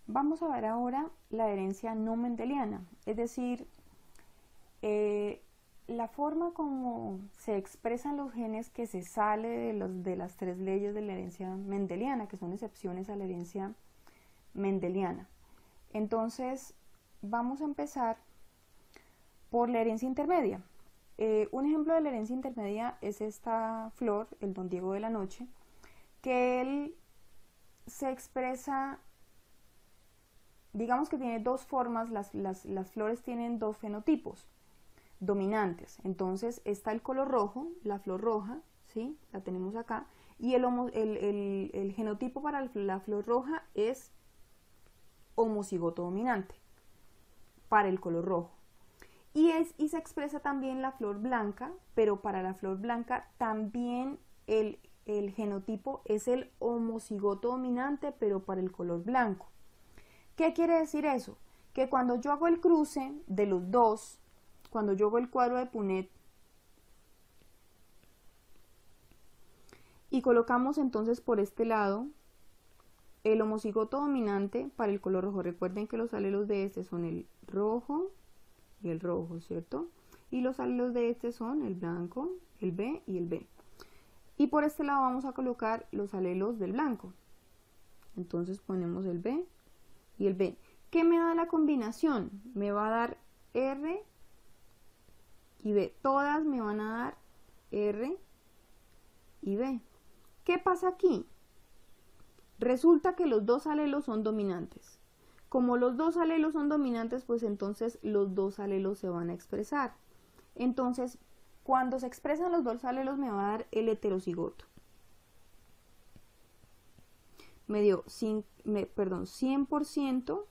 Vamos a ver ahora la herencia no mendeliana, es decir, la forma como se expresan los genes que se sale de las tres leyes de la herencia mendeliana, que son excepciones a la herencia mendeliana. Entonces, vamos a empezar por la herencia intermedia. Un ejemplo de la herencia intermedia es esta flor, el Don Diego de la Noche, que él se expresa, digamos que tiene dos formas, las flores tienen dos fenotipos dominantes. Entonces está el color rojo, la flor roja, ¿sí? La tenemos acá, y el genotipo para la flor roja es homocigoto dominante para el color rojo. Y se expresa también la flor blanca, pero para la flor blanca también el genotipo es el homocigoto dominante, pero para el color blanco. ¿Qué quiere decir eso? Que cuando yo hago el cruce de los dos, cuando yo hago el cuadro de Punnett y colocamos entonces por este lado el homocigoto dominante para el color rojo, recuerden que los alelos de este son el rojo y el rojo, ¿cierto? Y los alelos de este son el blanco, el B y el B. Y por este lado vamos a colocar los alelos del blanco. Entonces ponemos el B y el B. ¿Qué me da la combinación? Me va a dar R y B. Todas me van a dar R y B. ¿Qué pasa aquí? Resulta que los dos alelos son dominantes. Como los dos alelos son dominantes, pues entonces los dos alelos se van a expresar. Entonces, cuando se expresan los dos alelos me va a dar el heterocigoto. Me dio 100%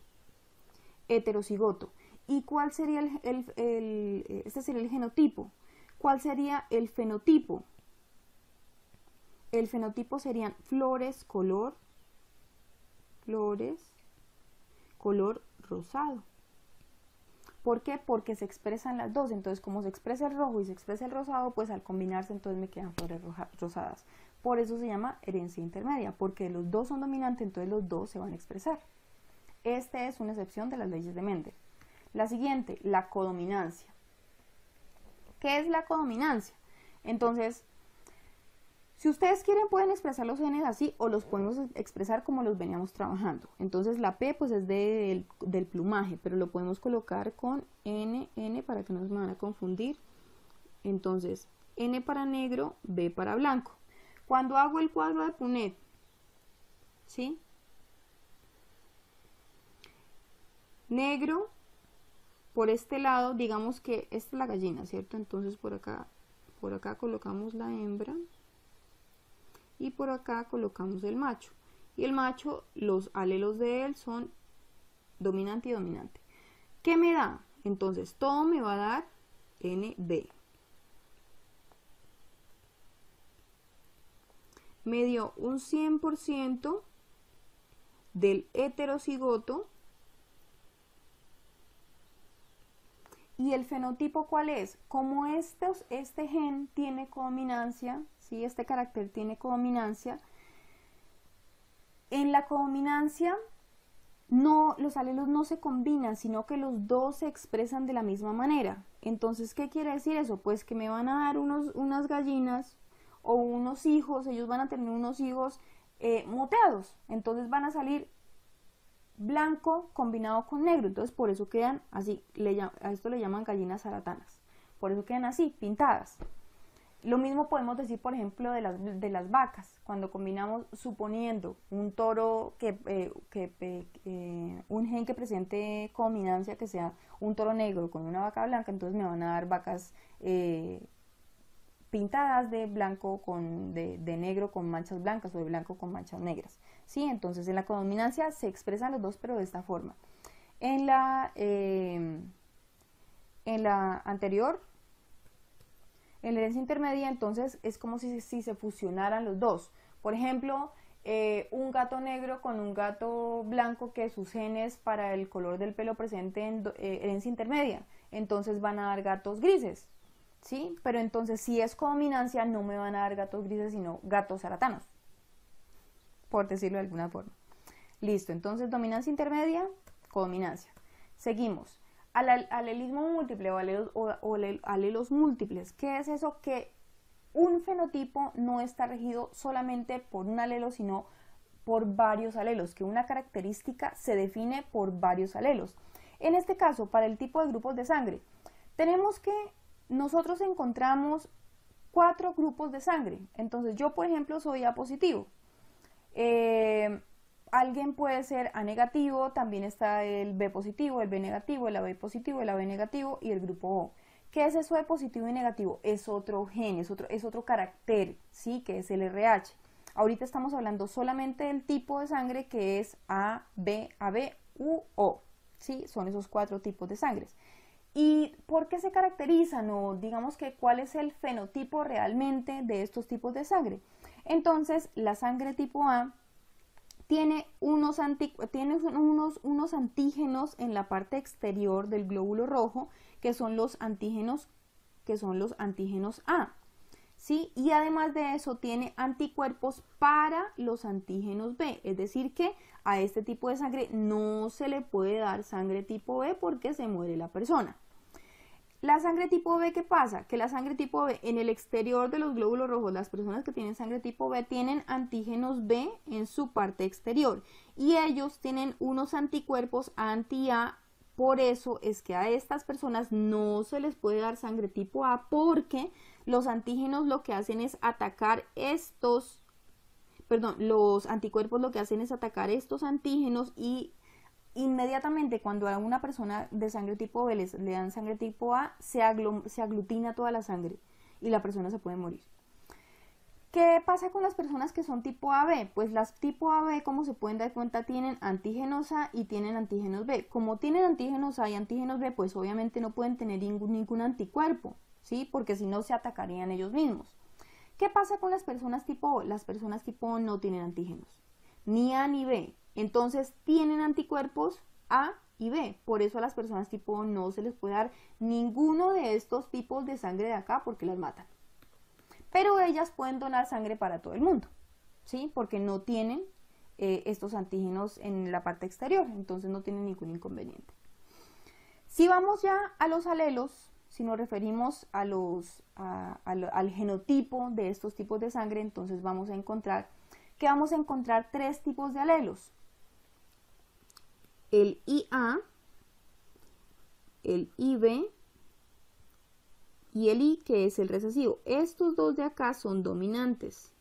heterocigoto. ¿Y cuál sería este sería el genotipo? ¿Cuál sería el fenotipo? El fenotipo serían flores color rosado. ¿Por qué? Porque se expresan las dos. Entonces, como se expresa el rojo y se expresa el rosado, pues al combinarse entonces me quedan flores rosadas. Por eso se llama herencia intermedia, porque los dos son dominantes, entonces los dos se van a expresar. Esta es una excepción de las leyes de Mendel. La siguiente, la codominancia. ¿Qué es la codominancia? Entonces, si ustedes quieren pueden expresar los genes así o los podemos expresar como los veníamos trabajando. Entonces la P pues es del plumaje, pero lo podemos colocar con N para que no se me van a confundir. Entonces N para negro, B para blanco. Cuando hago el cuadro de Punnett, ¿sí? Negro por este lado, digamos que esta es la gallina, ¿cierto? Entonces por acá colocamos la hembra. Y por acá colocamos el macho. Y el macho, los alelos de él son dominante y dominante. ¿Qué me da? Entonces, todo me va a dar NB. Me dio un 100% del heterocigoto. ¿Y el fenotipo cuál es? Como este gen tiene codominancia, ¿sí? Este carácter tiene codominancia, en la codominancia los alelos no se combinan, sino que los dos se expresan de la misma manera. Entonces, ¿qué quiere decir eso? Pues que me van a dar unas gallinas o unos hijos, ellos van a tener unos hijos moteados, entonces van a salir blanco combinado con negro, entonces por eso quedan así, a esto le llaman gallinas zaratanas, por eso quedan así, pintadas. Lo mismo podemos decir, por ejemplo, de las vacas, cuando combinamos, suponiendo un toro un gen que presente codominancia, que sea un toro negro con una vaca blanca, entonces me van a dar vacas pintadas de blanco de negro con manchas blancas o de blanco con manchas negras, ¿sí? Entonces en la codominancia se expresan los dos, pero de esta forma. En la anterior, en la herencia intermedia, entonces es como si se fusionaran los dos. Por ejemplo, un gato negro con un gato blanco, que sus genes para el color del pelo presenten herencia intermedia, entonces van a dar gatos grises, ¿sí? Pero entonces si es codominancia no me van a dar gatos grises, sino gatos zaratanos, por decirlo de alguna forma. Listo, entonces dominancia intermedia, codominancia. Seguimos. Alelismo múltiple o alelos múltiples. ¿Qué es eso? Que un fenotipo no está regido solamente por un alelo, sino por varios alelos, que una característica se define por varios alelos. En este caso, para el tipo de grupos de sangre, tenemos que nosotros encontramos 4 grupos de sangre. Entonces yo, por ejemplo, soy A positivo. Alguien puede ser A negativo, también está el B positivo, el B negativo, el AB positivo, el AB negativo y el grupo O. ¿Qué es eso de positivo y negativo? Es otro gen, es otro carácter, ¿sí? Que es el RH. Ahorita estamos hablando solamente del tipo de sangre que es A, B, AB u O, ¿sí? Son esos 4 tipos de sangre. ¿Y por qué se caracterizan? O digamos que cuál es el fenotipo realmente de estos tipos de sangre. Entonces, la sangre tipo A tiene unos antígenos en la parte exterior del glóbulo rojo, que son los antígenos A. ¿Sí? Y además de eso tiene anticuerpos para los antígenos B, es decir que a este tipo de sangre no se le puede dar sangre tipo B porque se muere la persona. La sangre tipo B, ¿qué pasa? Que la sangre tipo B en el exterior de los glóbulos rojos, las personas que tienen sangre tipo B tienen antígenos B en su parte exterior y ellos tienen unos anticuerpos anti-A. Por eso es que a estas personas no se les puede dar sangre tipo A porque los antígenos lo que hacen es atacar los anticuerpos lo que hacen es atacar estos antígenos y inmediatamente cuando a una persona de sangre tipo B le dan sangre tipo A, se aglutina toda la sangre y la persona se puede morir. ¿Qué pasa con las personas que son tipo AB? Pues las tipo AB, como se pueden dar cuenta, tienen antígenos A y tienen antígenos B. Como tienen antígenos A y antígenos B, pues obviamente no pueden tener ningún anticuerpo, ¿sí? Porque si no se atacarían ellos mismos. ¿Qué pasa con las personas tipo O? Las personas tipo O no tienen antígenos, ni A ni B. Entonces tienen anticuerpos A y B. Por eso a las personas tipo O no se les puede dar ninguno de estos tipos de sangre de acá porque las matan. Pero ellas pueden donar sangre para todo el mundo, ¿sí? Porque no tienen estos antígenos en la parte exterior, entonces no tienen ningún inconveniente. Si vamos ya a los alelos, si nos referimos al genotipo de estos tipos de sangre, entonces vamos a encontrar 3 tipos de alelos. El IA, el IB y el I, que es el recesivo. Estos dos de acá son dominantes.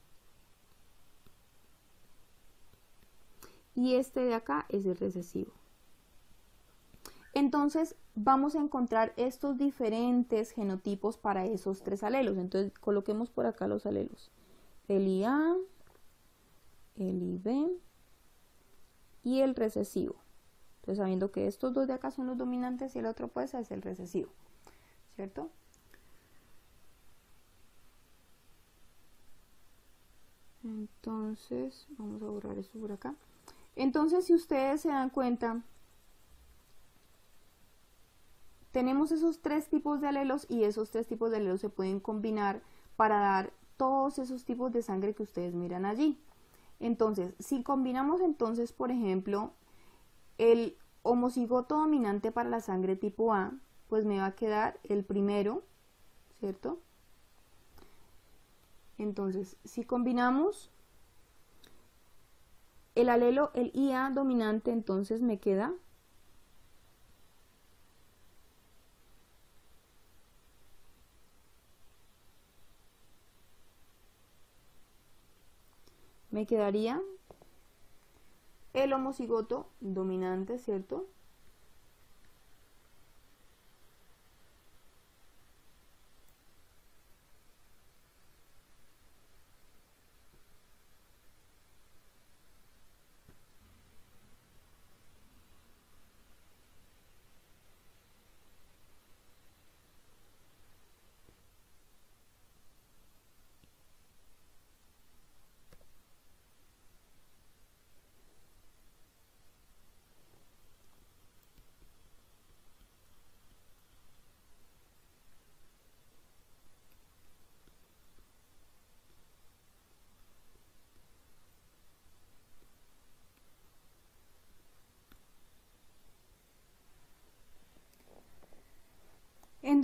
Y este de acá es el recesivo. Entonces vamos a encontrar estos diferentes genotipos para esos 3 alelos. Entonces coloquemos por acá los alelos. El IA, el IB y el recesivo. Entonces sabiendo que estos dos de acá son los dominantes y el otro pues es el recesivo, ¿cierto? Entonces vamos a borrar esto por acá. Entonces si ustedes se dan cuenta, tenemos esos 3 tipos de alelos y esos 3 tipos de alelos se pueden combinar para dar todos esos tipos de sangre que ustedes miran allí. Entonces, si combinamos entonces, por ejemplo, el homocigoto dominante para la sangre tipo A, pues me va a quedar el primero, ¿cierto? Entonces, si combinamos el alelo, el IA dominante, entonces me queda me quedaría el homocigoto dominante, ¿cierto?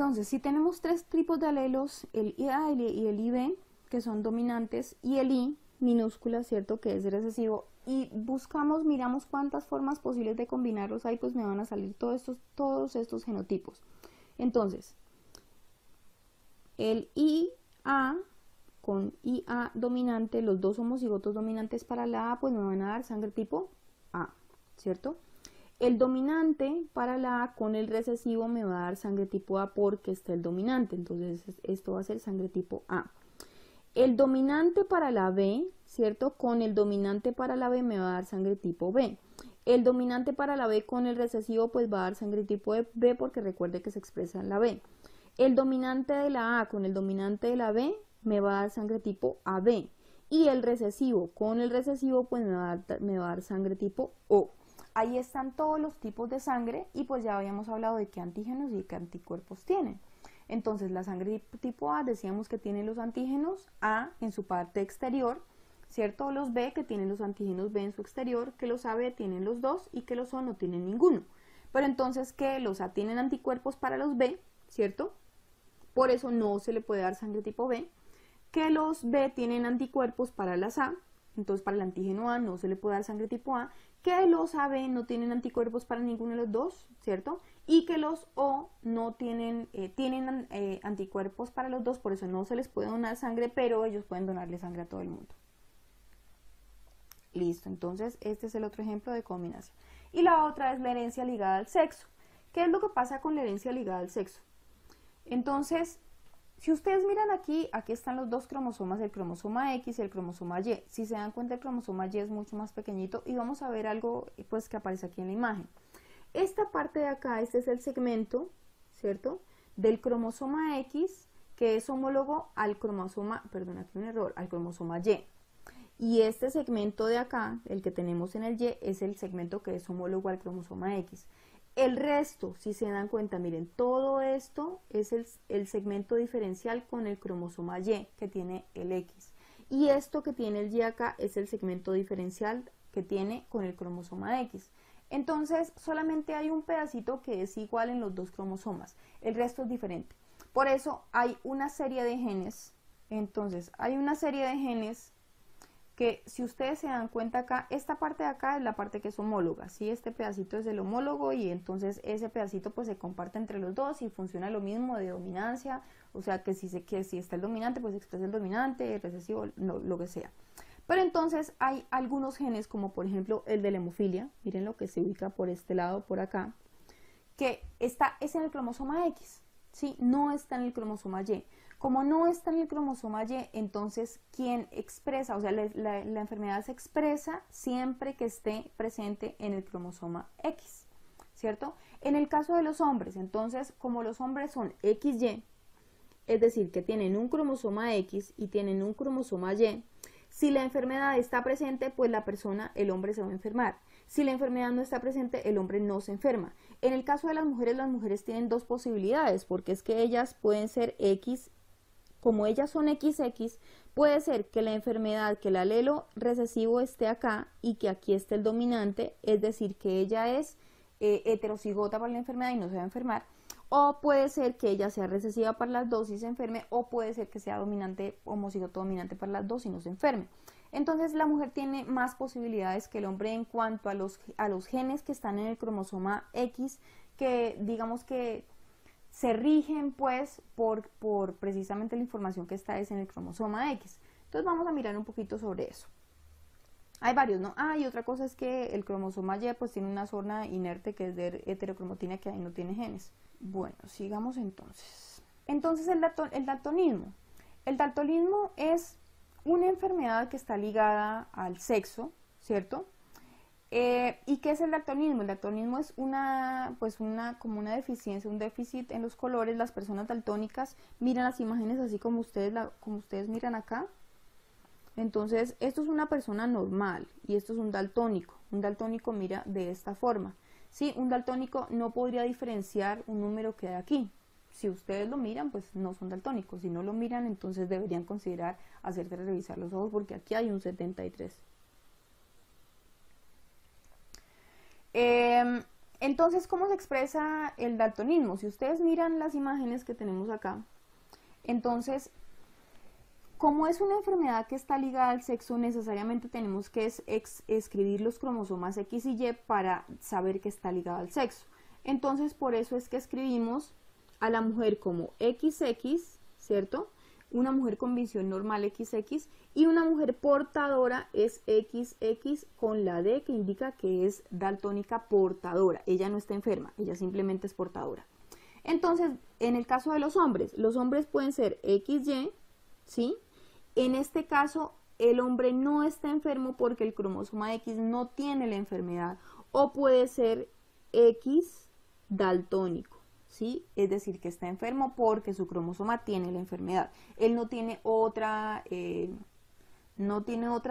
Entonces, si tenemos tres tipos de alelos, el IA y el IB, que son dominantes, y el I, minúscula, ¿cierto?, que es recesivo, y buscamos, miramos cuántas formas posibles de combinarlos hay, pues me van a salir todos estos genotipos. Entonces, el IA con IA dominante, los dos homocigotos dominantes para la A, pues me van a dar sangre tipo A, ¿cierto? El dominante para la A con el recesivo me va a dar sangre tipo A porque está el dominante, entonces esto va a ser sangre tipo A. El dominante para la B, ¿cierto? Con el dominante para la B me va a dar sangre tipo B. El dominante para la B con el recesivo pues va a dar sangre tipo B porque recuerde que se expresa en la B. El dominante de la A con el dominante de la B me va a dar sangre tipo AB. Y el recesivo con el recesivo pues me va a dar sangre tipo O. Ahí están todos los tipos de sangre y pues ya habíamos hablado de qué antígenos y qué anticuerpos tienen. Entonces la sangre tipo A decíamos que tiene los antígenos A en su parte exterior, ¿cierto? Los B que tienen los antígenos B en su exterior, que los AB tienen los dos y que los O no tienen ninguno. Pero entonces que los A tienen anticuerpos para los B, ¿cierto? Por eso no se le puede dar sangre tipo B. Que los B tienen anticuerpos para las A, entonces para el antígeno A no se le puede dar sangre tipo A, que los AB no tienen anticuerpos para ninguno de los dos, ¿cierto? Y que los O no tienen, anticuerpos para los dos, por eso no se les puede donar sangre, pero ellos pueden donarle sangre a todo el mundo. Listo, entonces este es el otro ejemplo de combinación. Y la otra es la herencia ligada al sexo. ¿Qué es lo que pasa con la herencia ligada al sexo? Entonces, si ustedes miran aquí están los dos cromosomas, el cromosoma X y el cromosoma Y. Si se dan cuenta, el cromosoma Y es mucho más pequeñito y vamos a ver algo pues que aparece aquí en la imagen. Esta parte de acá, este es el segmento, ¿cierto?, del cromosoma X, que es homólogo al cromosoma, perdón, aquí un error, al cromosoma Y. Y este segmento de acá, el que tenemos en el Y, es el segmento que es homólogo al cromosoma X. El resto, si se dan cuenta, miren, todo esto es el segmento diferencial con el cromosoma Y, que tiene el X. Y esto que tiene el Y acá es el segmento diferencial que tiene con el cromosoma X. Entonces, solamente hay un pedacito que es igual en los dos cromosomas. El resto es diferente. Por eso hay una serie de genes. Entonces, hay una serie de genes que si ustedes se dan cuenta acá, esta parte de acá es la parte que es homóloga, ¿sí? Este pedacito es el homólogo y entonces ese pedacito pues se comparte entre los dos y funciona lo mismo de dominancia, o sea que si está el dominante pues expresa el dominante, el recesivo, no, lo que sea. Pero entonces hay algunos genes como por ejemplo el de la hemofilia, miren lo que se ubica por este lado, por acá, que es en el cromosoma X, ¿sí? No está en el cromosoma Y. Como no está en el cromosoma Y, entonces quien expresa, o sea, la enfermedad se expresa siempre que esté presente en el cromosoma X, ¿cierto? En el caso de los hombres, entonces, como los hombres son XY, es decir, que tienen un cromosoma X y tienen un cromosoma Y, si la enfermedad está presente, pues el hombre se va a enfermar. Si la enfermedad no está presente, el hombre no se enferma. En el caso de las mujeres tienen dos posibilidades, porque es que ellas pueden ser X. Como ellas son XX, puede ser que la enfermedad, que el alelo recesivo esté acá y que aquí esté el dominante, es decir, que ella es heterocigota para la enfermedad y no se va a enfermar, o puede ser que ella sea recesiva para las dos y se enferme, o puede ser que sea dominante, homocigoto dominante para las dos y no se enferme. Entonces la mujer tiene más posibilidades que el hombre en cuanto a los genes que están en el cromosoma X, que digamos que se rigen pues por precisamente la información que está en el cromosoma X. Entonces vamos a mirar un poquito sobre eso. Hay varios, ¿no? Y otra cosa es que el cromosoma Y pues tiene una zona inerte que es de heterocromatina, que ahí no tiene genes. Bueno, sigamos entonces. Entonces el daltonismo. El daltonismo es una enfermedad que está ligada al sexo, ¿cierto? ¿Y qué es el daltonismo? El daltonismo es como una deficiencia, un déficit en los colores. Las personas daltónicas miran las imágenes así como ustedes miran acá. Entonces, esto es una persona normal y esto es un daltónico. Un daltónico mira de esta forma. Sí, un daltónico no podría diferenciar un número que hay aquí. Si ustedes lo miran, pues no son daltónicos. Si no lo miran, entonces deberían considerar hacerse revisar los ojos porque aquí hay un 73. Entonces, ¿cómo se expresa el daltonismo? Si ustedes miran las imágenes que tenemos acá, entonces, como es una enfermedad que está ligada al sexo, necesariamente tenemos que escribir los cromosomas X y Y para saber que está ligada al sexo. Entonces, por eso es que escribimos a la mujer como XX, ¿cierto? Una mujer con visión normal XX y una mujer portadora es XX con la D que indica que es daltónica portadora. Ella no está enferma, ella simplemente es portadora. Entonces, en el caso de los hombres pueden ser XY, ¿sí? En este caso, el hombre no está enfermo porque el cromosoma X no tiene la enfermedad, o puede ser X daltónico, ¿sí? Es decir, que está enfermo porque su cromosoma tiene la enfermedad. Él no tiene otra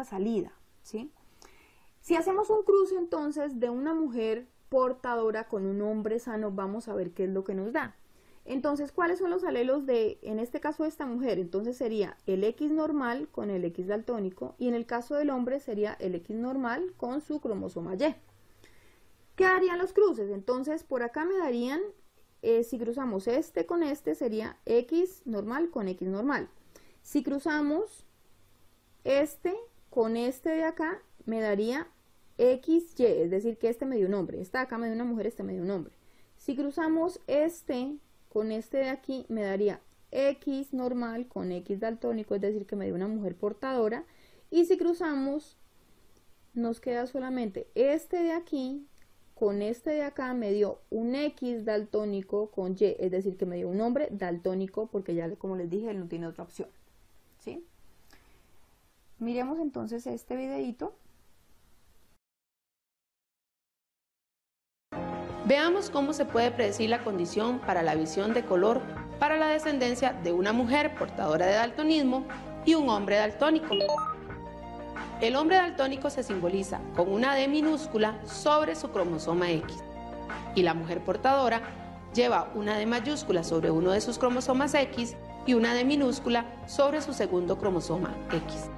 salida, ¿sí? Si hacemos un cruce entonces de una mujer portadora con un hombre sano, vamos a ver qué es lo que nos da. Entonces, ¿cuáles son los alelos de, en este caso, de esta mujer? Entonces sería el X normal con el X daltónico, y en el caso del hombre sería el X normal con su cromosoma Y. ¿Qué darían los cruces? Entonces, por acá me darían, si cruzamos este con este, sería X normal con X normal. Si cruzamos este con este de acá, me daría XY, es decir, que este me dio un hombre. Esta de acá me dio una mujer, este me dio un hombre. Si cruzamos este con este de aquí, me daría X normal con X daltónico, es decir, que me dio una mujer portadora. Y si cruzamos, nos queda solamente este de aquí con este de acá, me dio un X daltónico con Y, es decir, que me dio un hombre daltónico, porque ya, como les dije, él no tiene otra opción, ¿sí? Miremos entonces este videito. Veamos cómo se puede predecir la condición para la visión de color para la descendencia de una mujer portadora de daltonismo y un hombre daltónico. El hombre daltónico se simboliza con una D minúscula sobre su cromosoma X, y la mujer portadora lleva una D mayúscula sobre uno de sus cromosomas X y una D minúscula sobre su segundo cromosoma X.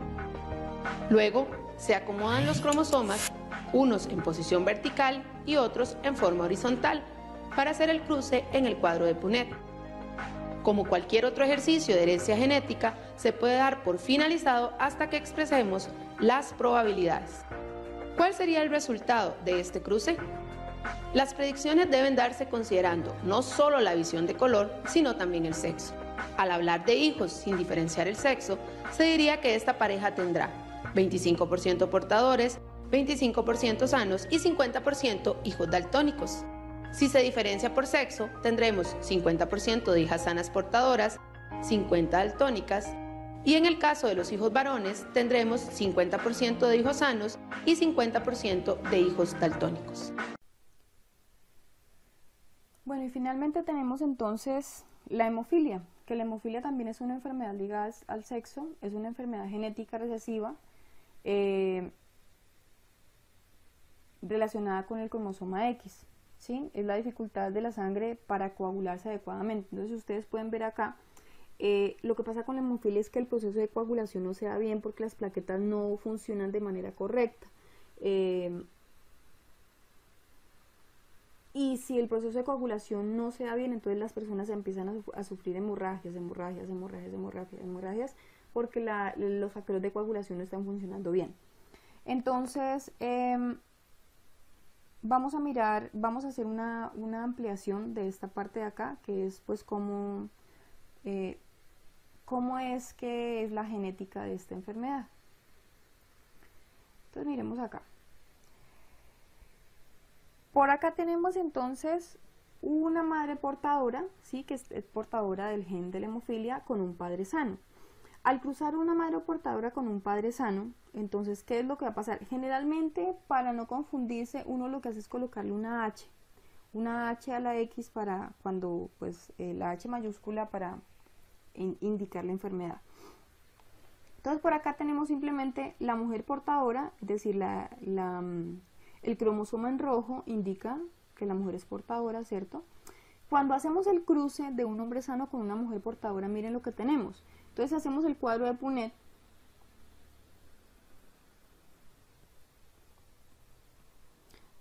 Luego se acomodan los cromosomas, unos en posición vertical y otros en forma horizontal, para hacer el cruce en el cuadro de Punnett. Como cualquier otro ejercicio de herencia genética, se puede dar por finalizado hasta que expresemos las probabilidades. ¿Cuál sería el resultado de este cruce? Las predicciones deben darse considerando no solo la visión de color, sino también el sexo. Al hablar de hijos sin diferenciar el sexo, se diría que esta pareja tendrá 25% portadores, 25% sanos y 50% hijos daltónicos. Si se diferencia por sexo, tendremos 50% de hijas sanas portadoras, 50 daltónicas, y en el caso de los hijos varones, tendremos 50% de hijos sanos y 50% de hijos daltónicos. Bueno, y finalmente tenemos entonces la hemofilia, que la hemofilia también es una enfermedad ligada al sexo, es una enfermedad genética recesiva, relacionada con el cromosoma X, ¿sí? Es la dificultad de la sangre para coagularse adecuadamente. Entonces ustedes pueden ver acá, lo que pasa con la hemofilia es que el proceso de coagulación no se da bien porque las plaquetas no funcionan de manera correcta. Y si el proceso de coagulación no se da bien, entonces las personas empiezan a sufrir hemorragias, porque los factores de coagulación no están funcionando bien. Entonces, vamos a hacer una ampliación de esta parte de acá, que es pues cómo es que es la genética de esta enfermedad. Entonces miremos acá. Por acá tenemos entonces una madre portadora, ¿sí? Que es portadora del gen de la hemofilia con un padre sano. Al cruzar una madre portadora con un padre sano, entonces, ¿qué es lo que va a pasar? Generalmente, para no confundirse, uno lo que hace es colocarle una H a la X para cuando, pues, la H mayúscula para indicar la enfermedad. Entonces, por acá tenemos simplemente la mujer portadora, es decir, el cromosoma en rojo indica que la mujer es portadora, ¿cierto? Cuando hacemos el cruce de un hombre sano con una mujer portadora, miren lo que tenemos. Entonces hacemos el cuadro de Punnett.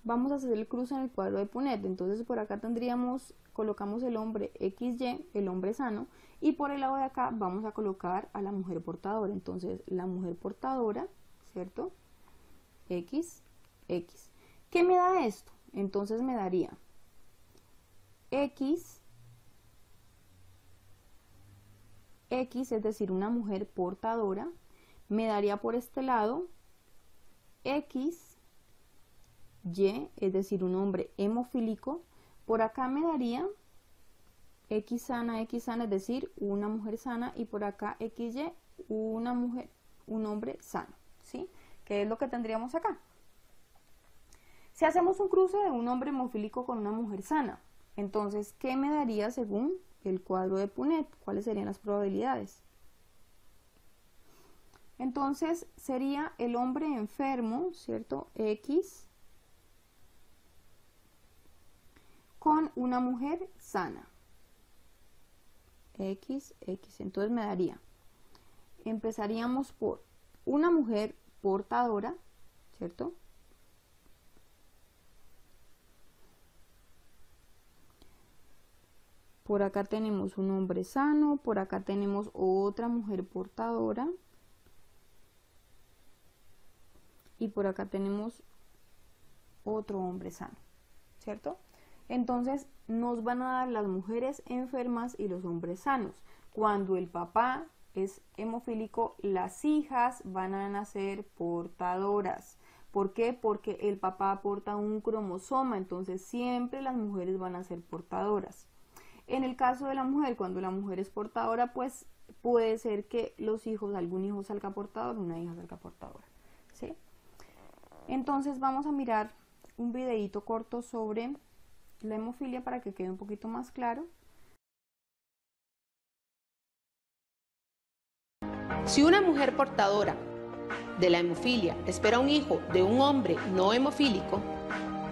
vamos a hacer el cruce en el cuadro de Punnett. Entonces por acá tendríamos, colocamos el hombre XY, el hombre sano, y por el lado de acá vamos a colocar a la mujer portadora. Entonces la mujer portadora, ¿cierto? X, X. ¿Qué me da esto? Entonces me daría X, es decir, una mujer portadora, me daría por este lado X, Y, es decir, un hombre hemofílico. Por acá me daría X sana, es decir, una mujer sana, y por acá XY, una mujer, un hombre sano, ¿sí? ¿Qué es lo que tendríamos acá? Si hacemos un cruce de un hombre hemofílico con una mujer sana, entonces, ¿qué me daría según el cuadro de Punnett? ¿Cuáles serían las probabilidades? Entonces, sería el hombre enfermo, ¿cierto? X, con una mujer sana. X. Entonces me daría, empezaríamos por una mujer portadora, ¿cierto? Por acá tenemos un hombre sano, por acá tenemos otra mujer portadora, y por acá tenemos otro hombre sano, ¿cierto? Entonces nos van a dar las mujeres enfermas y los hombres sanos. Cuando el papá es hemofílico, las hijas van a nacer portadoras. ¿Por qué? Porque el papá aporta un cromosoma, entonces siempre las mujeres van a ser portadoras. En el caso de la mujer, cuando la mujer es portadora, pues puede ser que los hijos, algún hijo salga portador, una hija salga portadora, ¿sí? Entonces vamos a mirar un videíto corto sobre la hemofilia para que quede un poquito más claro. Si una mujer portadora de la hemofilia espera un hijo de un hombre no hemofílico,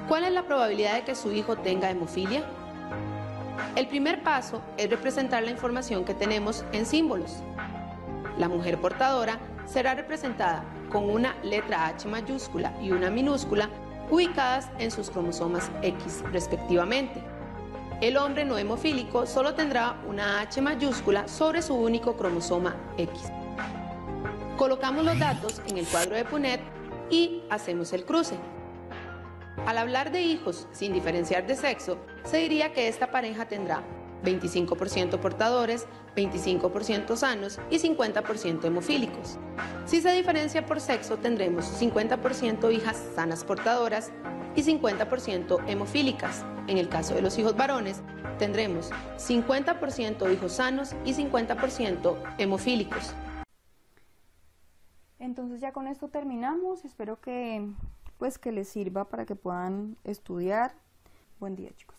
¿cuál es la probabilidad de que su hijo tenga hemofilia? El primer paso es representar la información que tenemos en símbolos. La mujer portadora será representada con una letra H mayúscula y una minúscula ubicadas en sus cromosomas X respectivamente. El hombre no hemofílico solo tendrá una H mayúscula sobre su único cromosoma X. Colocamos los datos en el cuadro de Punnett y hacemos el cruce. Al hablar de hijos sin diferenciar de sexo, se diría que esta pareja tendrá 25% portadores, 25% sanos y 50% hemofílicos. Si se diferencia por sexo, tendremos 50% hijas sanas portadoras y 50% hemofílicas. En el caso de los hijos varones, tendremos 50% hijos sanos y 50% hemofílicos. Entonces ya con esto terminamos. Espero que les sirva para que puedan estudiar. Buen día, chicos.